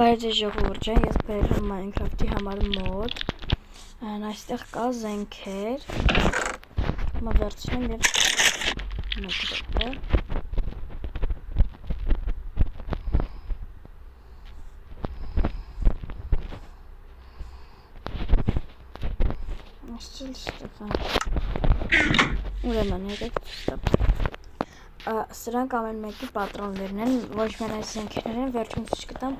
Բայց ժողովուրդ ջան, ես բերել եմ Minecraft-ի համար մոդ։ Այստեղ կա զենքեր։ Հիմա վերցնեմ եւ մեկ րոպե։ Ուրեմն եկեք ստոպ։ Սրանք ամեն մեկի պատրոններն են, ոչ միայն այս զենքերն են, վերջինս չգտամ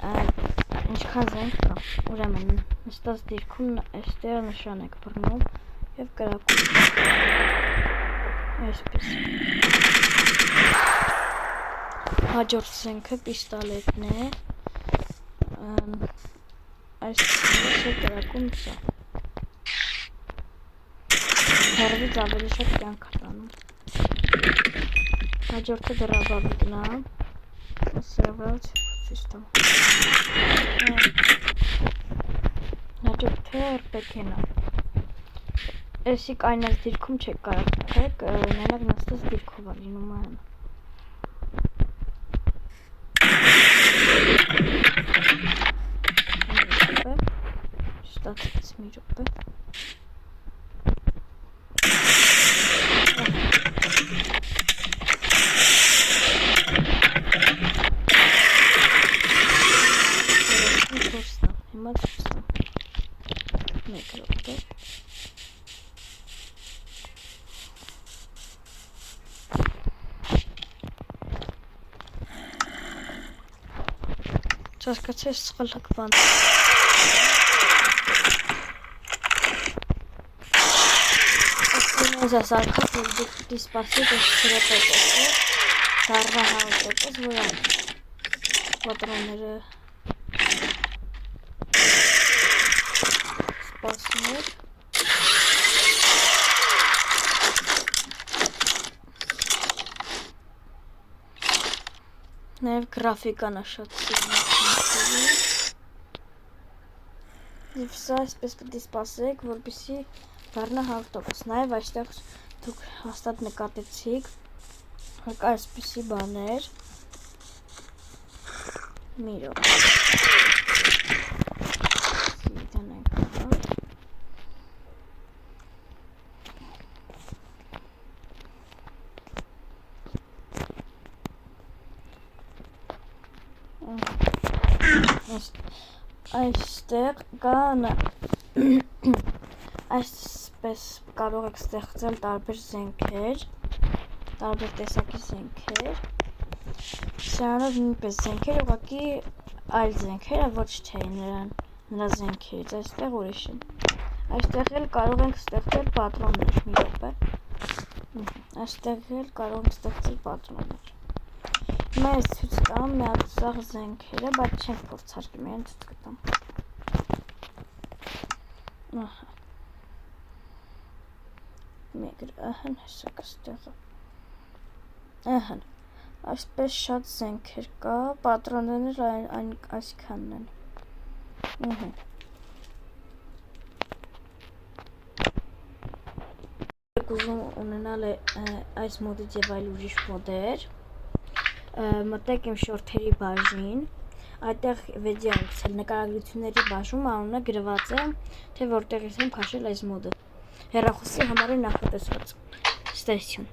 ինչքան զենք կա։ Ուրեմն նստած դիրքում այստեղ նշան եք բռնում եւ կրակում։ Այսպես։ Հաջորդ զենքը պիստոլետն է։ Այստեղ կրակում սա։ Հերվից ավելի շատ կյանք է տանում։ Հաջորդը դրաբաբիկն է։ Սրավրած սիստեմ։ Հաջորդը RPG-ն է։ Էսիկ այն այս դիրքում չեք կարող թեք, մենակ նստած դիրքով է լինում այն։ Ստացվեց մի րոպե։ Հասկացես սխալակ բան։ Ես ասարկա որ դու սպասի դες սրապետը։ Դառնա հատոց որա։ Պատրոնները սպասում եք։ Նաև գրաֆիկան է շատ սիրուն։ Եվ սա այսպես պետք է սպասեք, որպեսզի դառնա 100%։ Նաև այստեղ դուք հաստատ նկատեցիք, կա այսպիսի բաներ։ Մի րոպե։ Այստեղ կան այսպես կարող եք ստեղծել տարբեր զենքեր, տարբեր տեսակի զենքեր։ Սրանով նույնպես զենքեր ուղղակի այլ զենքերը ոչ թե նրա զենքերից, այստեղ ուրիշ են։ Այստեղ էլ կարող ենք ստեղծել պատրոններ, մի րոպե։ Այստեղ էլ կարող ենք ստեղծել պատրոններ։ Հիմա ես ցույց տամ մի հատ սաղ զենքերը, բայց չեմ փորձարկի, միայն ցույց կտամ։ Ահա։ Մեկ ահան հեսա կստեղը։ Ահան։ Այսպես շատ զենքեր կա, պատրոններն այն այսքանն են։ Ահա։ Ուզում ունենալ այս մոդից եւ այլ ուրիշ մոդեր։ Մտեք իմ շորթերի բաժին, այդտեղ վիդեո եմ գցել նկարագրությունների բաժնում անունը գրված է, թե որտեղից եմ քաշել այս մոդը։ Հեռախոսի համար է նախատեսված։ Ստեսյուն։